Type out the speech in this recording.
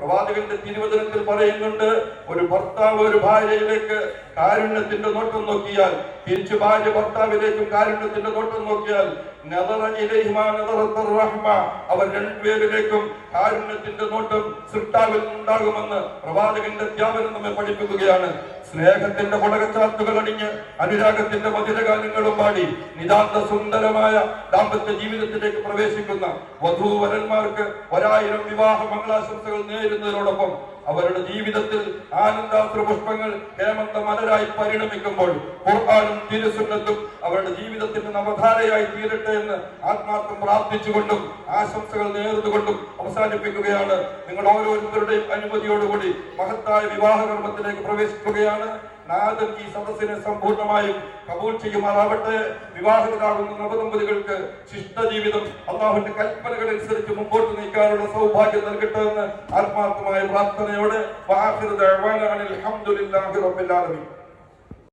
പ്രവാചകന്റെ തിരുവചനത്തിൽ പറയുന്നുണ്ട്, ഒരു ഭർത്താവ് ഒരു ഭാര്യയിലേക്ക് കാരുണ്യത്തിന്റെ നോട്ടം നോക്കിയാൽ, തിരിച്ചു ഭാര്യ ഭർത്താവിലേക്കും കാരുണ്യത്തിന്റെ നോട്ടം നോക്കിയാൽ, അവർ രണ്ടുപേരിലേക്കും കാരുണ്യത്തിന്റെ നോട്ടം സൃഷ്ടാവിൽ ഉണ്ടാകുമെന്ന് പ്രവാചകന്റെ അധ്യാപനം നമ്മെ പഠിപ്പിക്കുകയാണ്. സ്നേഹത്തിന്റെ പുളകച്ചാത്തുകൾ അണിഞ്ഞ് അനുരാഗത്തിന്റെ മധുരഗാനങ്ങളും പാടി നിതാന്ത സുന്ദരമായ ദാമ്പത്യ ജീവിതത്തിലേക്ക് പ്രവേശിക്കുന്ന വധൂവരന്മാർക്ക് 1000 വിവാഹ മംഗളാശംസകൾ നേരുന്നതിനോടൊപ്പം അവരുടെ ജീവിതത്തിൽ ആനന്ദാശ്രു പുഷ്പങ്ങൾ ഹേമന്ത മലരായി പരിണമിക്കുമ്പോൾ ഖുർആനും തിരുസുന്നത്തും അവരുടെ ജീവിതത്തിന്റെ നവധാരയായി തീരട്ടെ എന്ന് ആത്മാർത്ഥം പ്രാർത്ഥിച്ചുകൊണ്ടും ആശംസകൾ നേർന്നുകൊണ്ടും അവസാനിപ്പിക്കുകയാണ്. നിങ്ങൾ ഓരോരുത്തരുടെയും അനുമതിയോടുകൂടി മഹത്തായ വിവാഹകർമ്മത്തിലേക്ക് പ്രവേശിക്കുകയാണ്. നാഥൻ ഈ സദസ്സിനെ സമ്പൂർണ്ണമായും കബൂൽ ചെയ്യുമാറാവട്ടെ. വിവാഹിതരാകുന്ന നവദമ്പതികൾക്ക് ശിഷ്ടജീവിതം അല്ലാഹുവിന്റെ കൽപ്പനകളനുസരിച്ച് മുമ്പോട്ട് നീക്കാനുള്ള സൗഭാഗ്യം നൽകട്ടെ എന്ന് ആത്മാർത്ഥമായ പ്രാർത്ഥനയോടെ അൽഹംദുലില്ലാഹി റബ്ബിൽ ആലമീൻ.